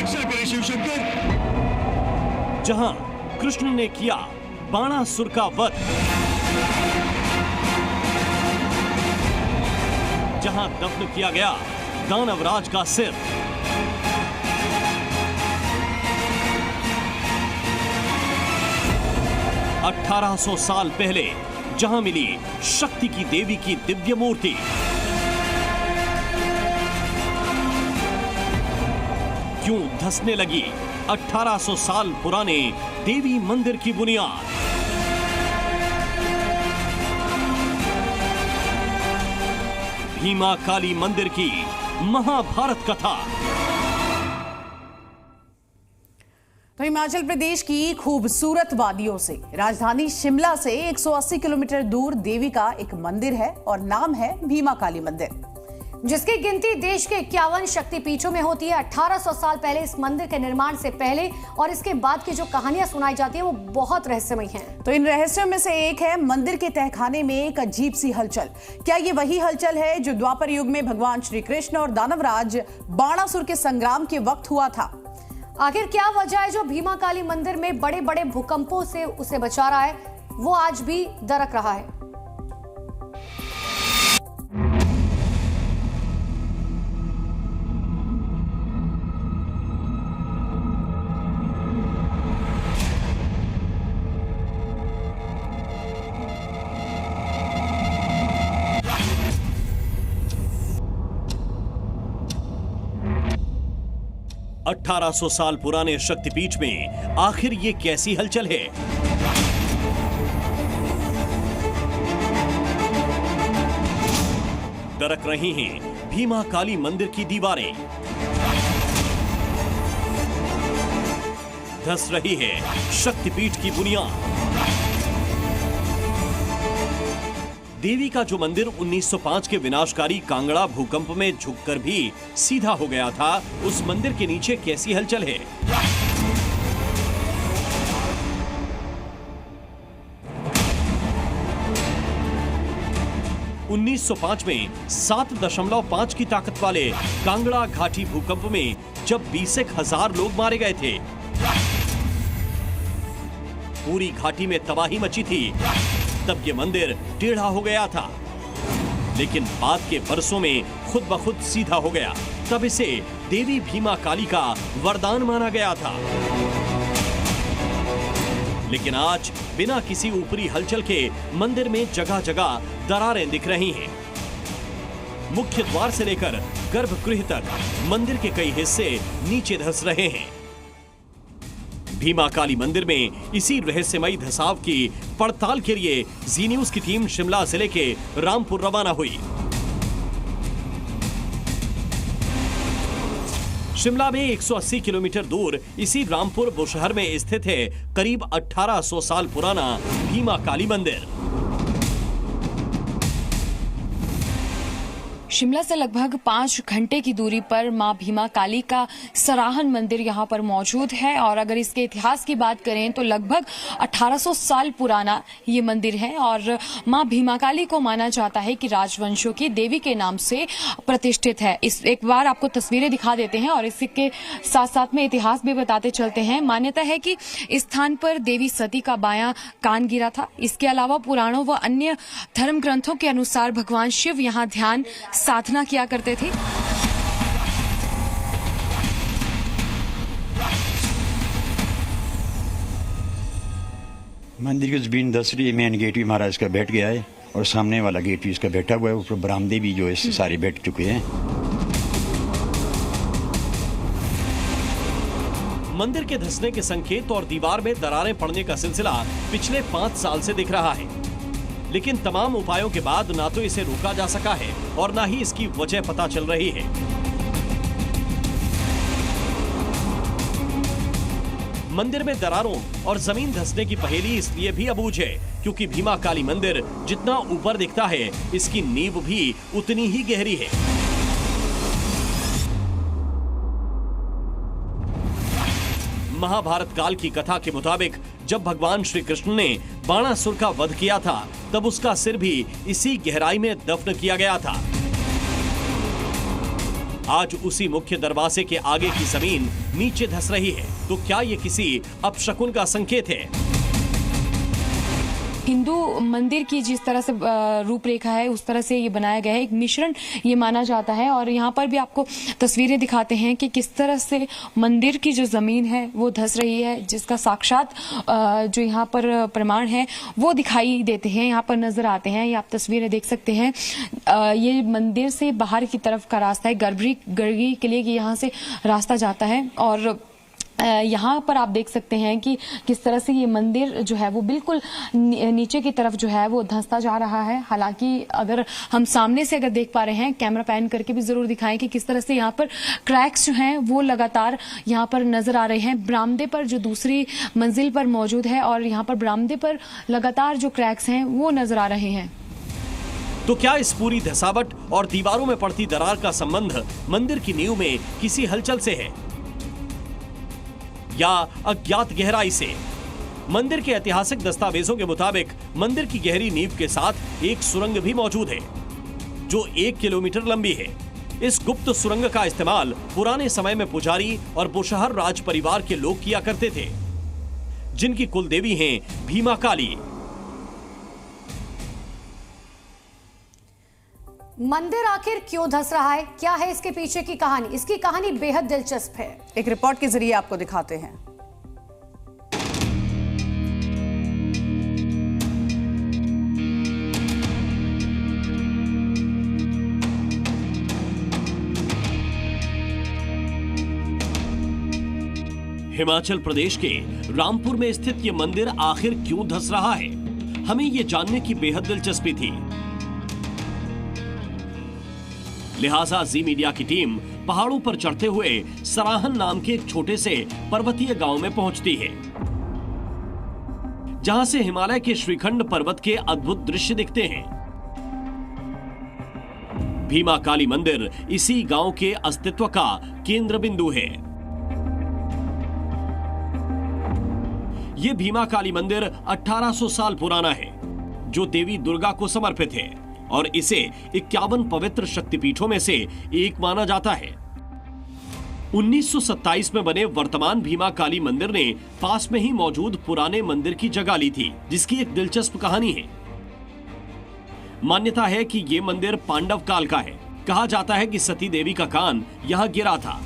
रक्षा करे शिव शंकर। जहां कृष्ण ने किया बाणासुर का वध, जहां दफन किया गया दानवराज का सिर, अठारह 1800 साल पहले जहां मिली शक्ति की देवी की दिव्य मूर्ति, क्यों धंसने लगी 1800 साल पुराने देवी मंदिर की बुनियाद? भीमा काली मंदिर की महाभारत कथा। तो हिमाचल प्रदेश की खूबसूरत वादियों से, राजधानी शिमला से 180 किलोमीटर दूर देवी का एक मंदिर है और नाम है भीमा काली मंदिर, जिसकी गिनती देश के 51 शक्तिपीठों में होती है। 1800 साल पहले इस मंदिर के निर्माण से पहले और इसके बाद की जो कहानियां सुनाई जाती है वो बहुत रहस्यमयी हैं। तो इन रहस्यों में से एक है मंदिर के तहखाने में एक अजीब सी हलचल। क्या ये वही हलचल है जो द्वापर युग में भगवान श्री कृष्ण और दानवराज बाणासुर के संग्राम के वक्त हुआ था? आखिर क्या वजह है जो भीमा काली मंदिर में बड़े बड़े भूकंपों से उसे बचा रहा है, वो आज भी दरक रहा है। 1800 साल पुराने शक्तिपीठ में आखिर ये कैसी हलचल है? दरक रही हैं भीमा काली मंदिर की दीवारें, धंस रही है शक्तिपीठ की बुनियाद। देवी का जो मंदिर 1905 के विनाशकारी कांगड़ा भूकंप में झुककर भी सीधा हो गया था, उस मंदिर के नीचे कैसी हलचल है? उन्नीस 1905 में 7.5 की ताकत वाले कांगड़ा घाटी भूकंप में जब 20,000 लोग मारे गए थे, पूरी घाटी में तबाही मची थी, तब ये मंदिर टेढ़ा हो गया था। लेकिन बाद के वर्षों में खुद ब खुद सीधा हो गया। तब इसे देवी भीमा काली का वरदान माना गया था। लेकिन आज बिना किसी ऊपरी हलचल के मंदिर में जगह जगह दरारें दिख रही हैं। मुख्य द्वार से लेकर गर्भगृह तक मंदिर के कई हिस्से नीचे धंस रहे हैं। भीमा काली मंदिर में इसी रहस्यमयी धंसाव की पड़ताल के लिए जी न्यूज की टीम शिमला जिले के रामपुर रवाना हुई। शिमला में 180 किलोमीटर दूर इसी रामपुर बुशहर में स्थित है करीब 1800 साल पुराना भीमा काली मंदिर। शिमला से लगभग 5 घंटे की दूरी पर मां भीमा काली का सराहन मंदिर यहां पर मौजूद है। और अगर इसके इतिहास की बात करें तो लगभग 1800 साल पुराना ये मंदिर है और मां भीमा काली को माना जाता है कि राजवंशों की देवी के नाम से प्रतिष्ठित है। इस एक बार आपको तस्वीरें दिखा देते हैं और इसके साथ साथ में इतिहास भी बताते चलते हैं। मान्यता है कि इस स्थान पर देवी सती का बायां कान गिरा था। इसके अलावा पुराणों व अन्य धर्म ग्रंथों के अनुसार भगवान शिव यहाँ ध्यान साधना किया करते थे। मंदिर की जमीन दसरी मेन गेट भी महाराज का बैठ गया है और सामने वाला गेट भी इसका बैठा हुआ है। ऊपर बरामदे भी जो है सारे बैठ चुके हैं। मंदिर के धंसने के संकेत और दीवार में दरारें पड़ने का सिलसिला पिछले 5 साल से दिख रहा है। लेकिन तमाम उपायों के बाद ना तो इसे रोका जा सका है और ना ही इसकी वजह पता चल रही है। मंदिर में दरारों और जमीन धंसने की पहेली इसलिए भी अबूझ है क्योंकि भीमा काली मंदिर जितना ऊपर दिखता है, इसकी नींव भी उतनी ही गहरी है। महाभारत काल की कथा के मुताबिक जब भगवान श्री कृष्ण ने बाणासुर का वध किया था, तब उसका सिर भी इसी गहराई में दफन किया गया था। आज उसी मुख्य दरवाजे के आगे की जमीन नीचे धंस रही है। तो क्या ये किसी अपशकुन का संकेत है? हिंदू मंदिर की जिस तरह से रूपरेखा है उस तरह से ये बनाया गया है, एक मिश्रण ये माना जाता है। और यहाँ पर भी आपको तस्वीरें दिखाते हैं कि किस तरह से मंदिर की जो जमीन है वो धंस रही है, जिसका साक्षात जो यहाँ पर प्रमाण है वो दिखाई देते हैं, यहाँ पर नजर आते हैं। ये आप तस्वीरें देख सकते हैं। ये मंदिर से बाहर की तरफ का रास्ता है, गर्गी के लिए यहाँ से रास्ता जाता है। और यहाँ पर आप देख सकते हैं कि किस तरह से ये मंदिर जो है वो बिल्कुल नीचे की तरफ जो है वो धंसता जा रहा है। हालांकि अगर हम सामने से अगर देख पा रहे हैं, कैमरा पैन करके भी जरूर दिखाएं कि किस तरह से यहाँ पर क्रैक्स जो हैं वो लगातार यहाँ पर नजर आ रहे हैं। बरामदे पर जो दूसरी मंजिल पर मौजूद है और यहाँ पर बरामदे पर लगातार जो क्रैक्स हैं वो नजर आ रहे हैं। तो क्या इस पूरी धसावट और दीवारों में पड़ती दरार का संबंध मंदिर की नींव में किसी हलचल से है या अज्ञात गहराई से? मंदिर के ऐतिहासिक दस्तावेजों के मुताबिक मंदिर की गहरी नींव के साथ एक सुरंग भी मौजूद है जो 1 किलोमीटर लंबी है। इस गुप्त सुरंग का इस्तेमाल पुराने समय में पुजारी और बुशहर राज परिवार के लोग किया करते थे, जिनकी कुल देवी हैं भीमा काली। मंदिर आखिर क्यों धंस रहा है? क्या है इसके पीछे की कहानी? इसकी कहानी बेहद दिलचस्प है। एक रिपोर्ट के जरिए आपको दिखाते हैं। हिमाचल प्रदेश के रामपुर में स्थित ये मंदिर आखिर क्यों धंस रहा है, हमें ये जानने की बेहद दिलचस्पी थी। लिहाजा जी मीडिया की टीम पहाड़ों पर चढ़ते हुए सराहन नाम के एक छोटे से पर्वतीय गांव में पहुंचती है, जहां से हिमालय के श्रीखंड पर्वत के अद्भुत दृश्य दिखते हैं। भीमा काली मंदिर इसी गांव के अस्तित्व का केंद्र बिंदु है। यह भीमा काली मंदिर 1800 साल पुराना है, जो देवी दुर्गा को समर्पित है और इसे 51 पवित्र शक्तिपीठों में से एक माना जाता है। 1927 में बने वर्तमान भीमा काली मंदिर ने पास में ही मौजूद पुराने मंदिर की जगह ली थी, जिसकी एक दिलचस्प कहानी है। मान्यता है कि ये मंदिर पांडव काल का है। कहा जाता है कि सती देवी का कान यहाँ गिरा था।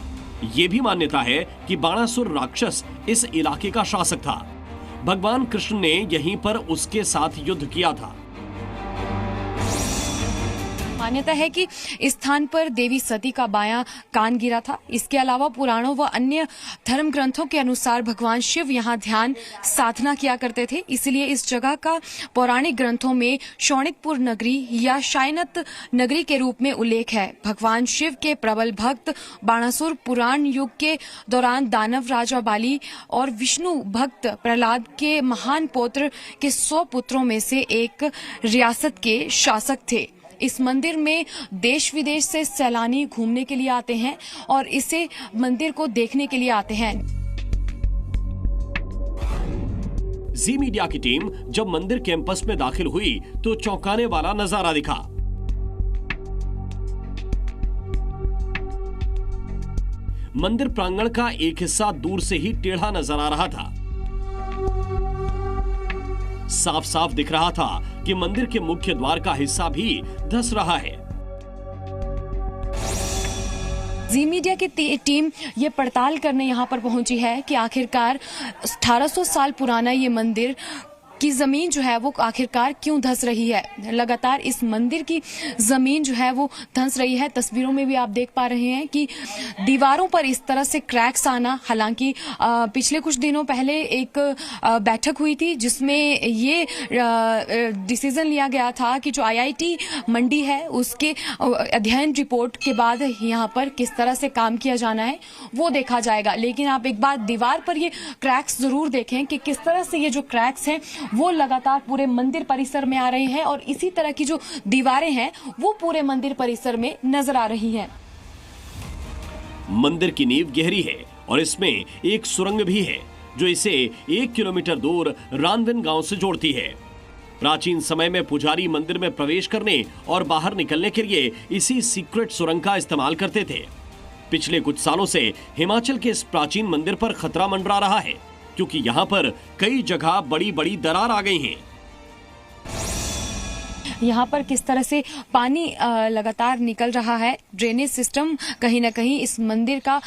ये भी मान्यता है कि बाणासुर राक्षस इस इलाके का शासक था। भगवान कृष्ण ने यहीं पर उसके साथ युद्ध किया था। मान्यता है कि इस स्थान पर देवी सती का बायां कान गिरा था। इसके अलावा पुराणों व अन्य धर्म ग्रंथों के अनुसार भगवान शिव यहाँ ध्यान साधना किया करते थे, इसलिए इस जगह का पौराणिक ग्रंथों में शौणिकपुर नगरी या शायनत नगरी के रूप में उल्लेख है। भगवान शिव के प्रबल भक्त बाणासुर पुराण युग के दौरान दानव राजा बाली और विष्णु भक्त प्रहलाद के महान पौत्र के 100 पुत्रों में से एक रियासत के शासक थे। इस मंदिर में देश विदेश से सैलानी घूमने के लिए आते हैं और इसे मंदिर को देखने के लिए आते हैं। जी मीडिया की टीम जब मंदिर कैंपस में दाखिल हुई तो चौंकाने वाला नजारा दिखा। मंदिर प्रांगण का एक हिस्सा दूर से ही टेढ़ा नजर आ रहा था। साफ साफ दिख रहा था कि मंदिर के मुख्य द्वार का हिस्सा भी धंस रहा है। जी मीडिया की टीम ये पड़ताल करने यहाँ पर पहुंची है कि आखिरकार 1800 साल पुराना ये मंदिर की जमीन जो है वो आखिरकार क्यों धंस रही है। लगातार इस मंदिर की जमीन जो है वो धंस रही है। तस्वीरों में भी आप देख पा रहे हैं कि दीवारों पर इस तरह से क्रैक्स आना। हालांकि पिछले कुछ दिनों पहले एक बैठक हुई थी जिसमें ये डिसीजन लिया गया था कि जो IIT मंडी है उसके अध्ययन रिपोर्ट के बाद यहाँ पर किस तरह से काम किया जाना है वो देखा जाएगा। लेकिन आप एक बार दीवार पर ये क्रैक्स जरूर देखें कि किस तरह से ये जो क्रैक्स हैं वो लगातार पूरे मंदिर परिसर में आ रहे हैं और इसी तरह की जो दीवारें हैं वो पूरे मंदिर परिसर में नजर आ रही हैं। मंदिर की नींव गहरी है और इसमें एक सुरंग भी है जो इसे 1 किलोमीटर दूर रानविन गांव से जोड़ती है। प्राचीन समय में पुजारी मंदिर में प्रवेश करने और बाहर निकलने के लिए इसी सीक्रेट सुरंग का इस्तेमाल करते थे। पिछले कुछ सालों से हिमाचल के इस प्राचीन मंदिर पर खतरा मंडरा रहा है, क्योंकि यहाँ पर कई जगह बड़ी बड़ी दरार आ गई हैं। यहाँ पर किस तरह से पानी लगातार निकल रहा है। ड्रेनेज सिस्टम कहीं ना कहीं इस मंदिर का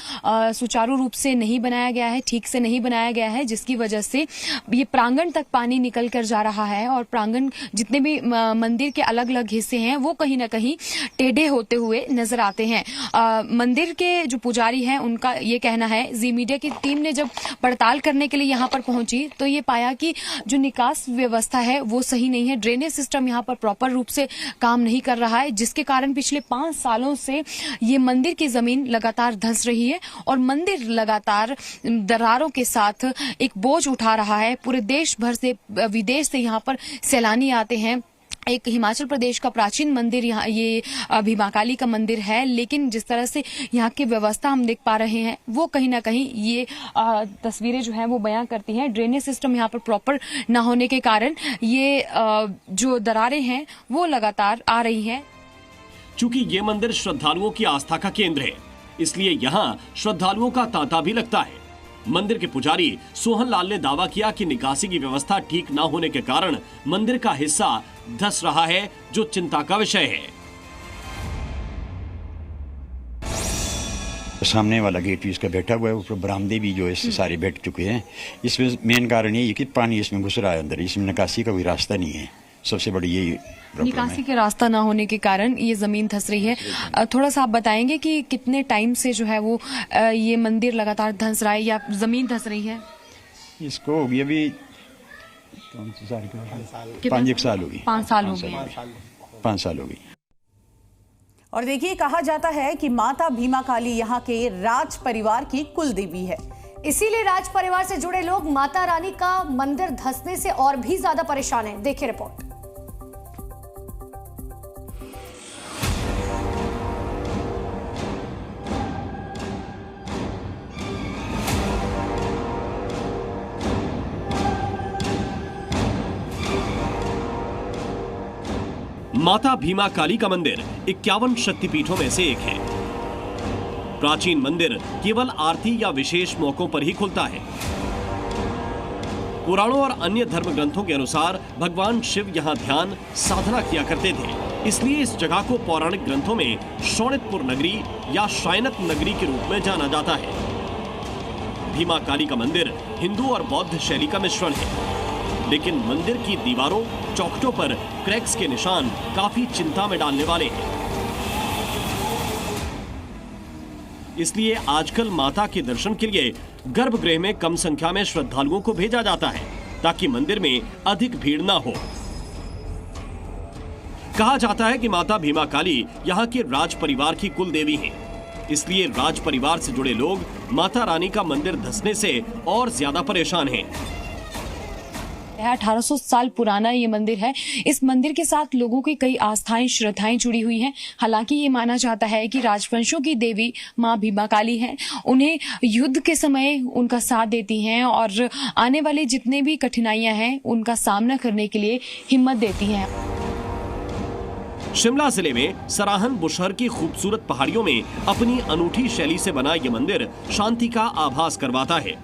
सुचारू रूप से नहीं बनाया गया है, ठीक से नहीं बनाया गया है, जिसकी वजह से ये प्रांगण तक पानी निकल कर जा रहा है और प्रांगण जितने भी मंदिर के अलग अलग हिस्से हैं वो कहीं ना कहीं टेढ़े होते हुए नजर आते हैं। मंदिर के जो पुजारी हैं उनका ये कहना है, जी मीडिया की टीम ने जब पड़ताल करने के लिए यहाँ पर पहुंची तो ये पाया कि जो निकास व्यवस्था है वो सही नहीं है। ड्रेनेज सिस्टम यहाँ पर प्रॉपर रूप से काम नहीं कर रहा है, जिसके कारण पिछले 5 सालों से ये मंदिर की जमीन लगातार धंस रही है और मंदिर लगातार दरारों के साथ एक बोझ उठा रहा है। पूरे देश भर से, विदेश से यहाँ पर सैलानी आते हैं। एक हिमाचल प्रदेश का प्राचीन मंदिर यहाँ ये भीमा काली का मंदिर है, लेकिन जिस तरह से यहाँ की व्यवस्था हम देख पा रहे हैं वो कहीं ना कहीं ये तस्वीरें जो है वो बयां करती हैं। ड्रेनेज सिस्टम यहाँ पर प्रॉपर ना होने के कारण ये जो दरारें हैं वो लगातार आ रही हैं। चूंकि ये मंदिर श्रद्धालुओं की आस्था का केंद्र है, इसलिए यहाँ श्रद्धालुओं का तांता भी लगता है। मंदिर के पुजारी सोहन लाल ने दावा किया कि निकासी की व्यवस्था ठीक न होने के कारण मंदिर का हिस्सा धंस रहा है, जो चिंता का विषय है। सामने वाला गेट भी इसका बैठा हुआ है, ऊपर बरामदे भी जो है सारे बैठ चुके हैं। इसमें मेन कारण ये है कि पानी इसमें घुस रहा है अंदर, इसमें निकासी का कोई रास्ता नहीं है। सबसे बड़ी यही निकासी के रास्ता ना होने के कारण ये जमीन धंस रही है। थोड़ा सा आप बताएंगे कि कितने टाइम से जो है वो ये मंदिर लगातार धंस रहा है या जमीन धंस रही है? इसको होगी अभी 5 साल होगी। 5 साल हो गए। 5 साल हो गई। और देखिए, कहा जाता है कि माता भीमा काली यहाँ के राज परिवार की कुल देवी है। इसीलिए राज परिवार से जुड़े लोग माता रानी का मंदिर धंसने से और भी ज्यादा परेशान हैं। देखिए रिपोर्ट। माता भीमा काली का मंदिर 51 शक्तिपीठों में से एक है। प्राचीन मंदिर केवल आरती या विशेष मौकों पर ही खुलता है। पुराणों और अन्य धर्म ग्रंथों के अनुसार भगवान शिव यहाँ ध्यान साधना किया करते थे, इसलिए इस जगह को पौराणिक ग्रंथों में शोणितपुर नगरी या शायनत नगरी के रूप में जाना जाता है। भीमा काली का मंदिर हिंदू और बौद्ध शैली का मिश्रण है, लेकिन मंदिर की दीवारों, चौखटों पर क्रैक्स के निशान काफी चिंता में डालने वाले हैं। इसलिए आजकल माता के दर्शन के लिए गर्भगृह में कम संख्या में श्रद्धालुओं को भेजा जाता है, ताकि मंदिर में अधिक भीड़ ना हो। कहा जाता है कि माता भीमा काली यहाँ के राज परिवार की कुल देवी हैं, इसलिए राज परिवार से जुड़े लोग माता रानी का मंदिर धंसने से और ज्यादा परेशान हैं। 1800 साल पुराना ये मंदिर है। इस मंदिर के साथ लोगों की कई आस्थाएं, श्रद्धाएं जुड़ी हुई हैं। हालांकि ये माना जाता है कि राजवंशों की देवी मां भीमा काली हैं, उन्हें युद्ध के समय उनका साथ देती हैं और आने वाले जितने भी कठिनाइयां हैं उनका सामना करने के लिए हिम्मत देती हैं। शिमला जिले में सराहन बुशहर की खूबसूरत पहाड़ियों में अपनी अनूठी शैली से बना ये मंदिर शांति का आभास करवाता है।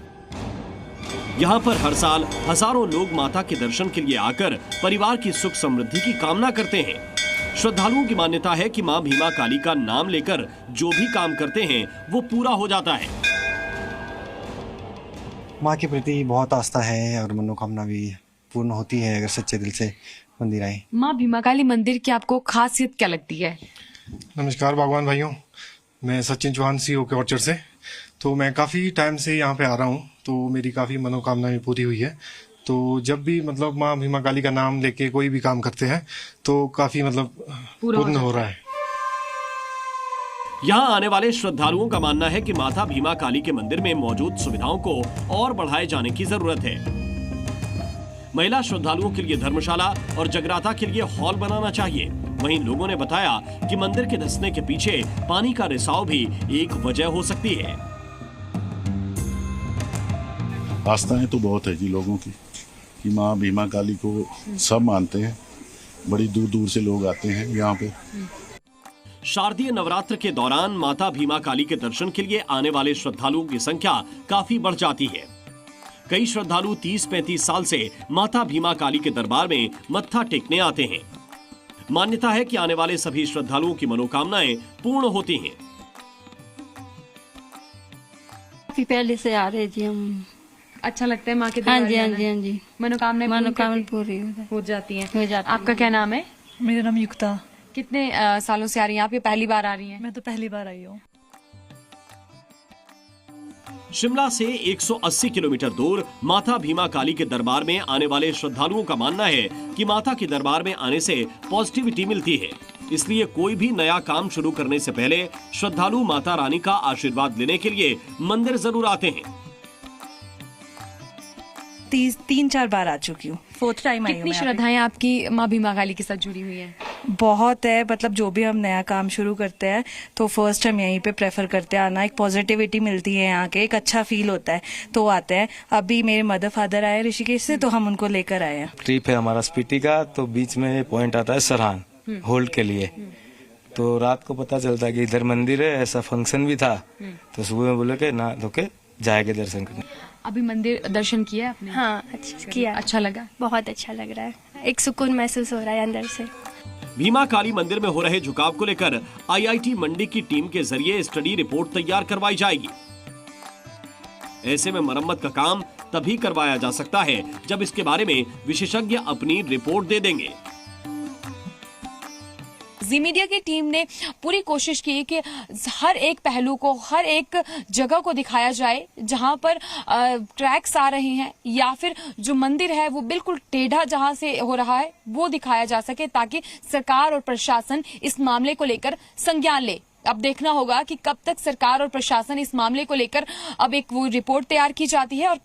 यहाँ पर हर साल हजारों लोग माता के दर्शन के लिए आकर परिवार की सुख समृद्धि की कामना करते हैं। श्रद्धालुओं की मान्यता है कि मां भीमा काली का नाम लेकर जो भी काम करते हैं वो पूरा हो जाता है। माँ के प्रति बहुत आस्था है और मनोकामना भी पूर्ण होती है अगर सच्चे दिल से मंदिर आए। मां भीमा काली मंदिर की आपको खासियत क्या लगती है? नमस्कार भगवान भाइयों, मैं सचिन चौहान CEO के ऑर्चर से। तो मैं काफ़ी टाइम से यहाँ पे आ रहा हूँ, तो मेरी काफ़ी मनोकामना भी पूरी हुई है। तो जब भी मतलब माँ भीमा काली का नाम लेके कोई भी काम करते हैं तो काफ़ी मतलब पूर्ण हो रहा है। यहाँ आने वाले श्रद्धालुओं का मानना है कि माता भीमा काली के मंदिर में मौजूद सुविधाओं को और बढ़ाए जाने की जरूरत है। महिला श्रद्धालुओं के लिए धर्मशाला और जगराता के लिए हॉल बनाना चाहिए। वहीं लोगों ने बताया कि मंदिर के धंसने के पीछे पानी का रिसाव भी एक वजह हो सकती है। आस्थाएं तो बहुत है जी लोगों की कि माँ भीमा काली को सब मानते हैं, बड़ी दूर दूर से लोग आते हैं यहाँ पे। शारदीय नवरात्र के दौरान माता भीमा काली के दर्शन के लिए आने वाले श्रद्धालुओं की संख्या काफी बढ़ जाती है। कई श्रद्धालु 30-35 साल से माता भीमा काली के दरबार में मत्था टेकने आते हैं। मान्यता है कि आने वाले सभी श्रद्धालुओं की मनोकामनाएं पूर्ण होती हैं। काफी पहले से आ रहे जी हम। अच्छा लगता है माँ के हाँ दरबार जी, हाँ जाना? जी, हाँ जी। मनोकामनाएं पूरी हो जाती हैं। हो जाती आपका क्या नाम है? मेरा नाम युक्ता। कितने सालों से आ रही हैं आप? ये पहली बार आ रही हैं? मैं तो पहली बार आई हूँ। शिमला से 180 किलोमीटर दूर माता भीमा काली के दरबार में आने वाले श्रद्धालुओं का मानना है कि माता के दरबार में आने से पॉजिटिविटी मिलती है। इसलिए कोई भी नया काम शुरू करने से पहले श्रद्धालु माता रानी का आशीर्वाद लेने के लिए मंदिर जरूर आते हैं। 3-4 बार आ चुकी हूँ, 4th टाइम आई हूँ। कितनी श्रद्धाएं आपकी माँ भीमा काली के साथ जुड़ी हुई हैं? बहुत है, मतलब जो भी हम नया काम शुरू करते हैं तो फर्स्ट हम यहीं पे प्रेफर करते हैं आना। एक पॉजिटिविटी मिलती है यहाँ के, एक अच्छा फील होता है तो आते हैं। अभी मेरे मदर फादर आए ऋषिकेश से तो हम उनको लेकर आए हैं। ट्रिप है हमारा स्पीति का, तो बीच में पॉइंट आता है सरहान होल्ड के लिए। तो रात को पता चलता है कि इधर मंदिर है, ऐसा फंक्शन भी था, तो सुबह में बोले कि ना धोके जाएंगे दर्शन करने। अभी मंदिर दर्शन किया आपने? हाँ, किया। अच्छा लगा? बहुत अच्छा लग रहा है, एक सुकून महसूस हो रहा है अंदर से। भीमा काली मंदिर में हो रहे झुकाव को लेकर IIT मंडी की टीम के जरिए स्टडी रिपोर्ट तैयार करवाई जाएगी। ऐसे में मरम्मत का काम तभी करवाया जा सकता है जब इसके बारे में विशेषज्ञ अपनी रिपोर्ट दे देंगे। जी मीडिया की टीम ने पूरी कोशिश की कि हर एक पहलू को, हर एक जगह को दिखाया जाए जहां पर ट्रैक्स आ रहे हैं या फिर जो मंदिर है वो बिल्कुल टेढ़ा जहां से हो रहा है वो दिखाया जा सके, ताकि सरकार और प्रशासन इस मामले को लेकर संज्ञान ले। अब देखना होगा कि कब तक सरकार और प्रशासन इस मामले को लेकर अब एक वो रिपोर्ट तैयार की जाती है। और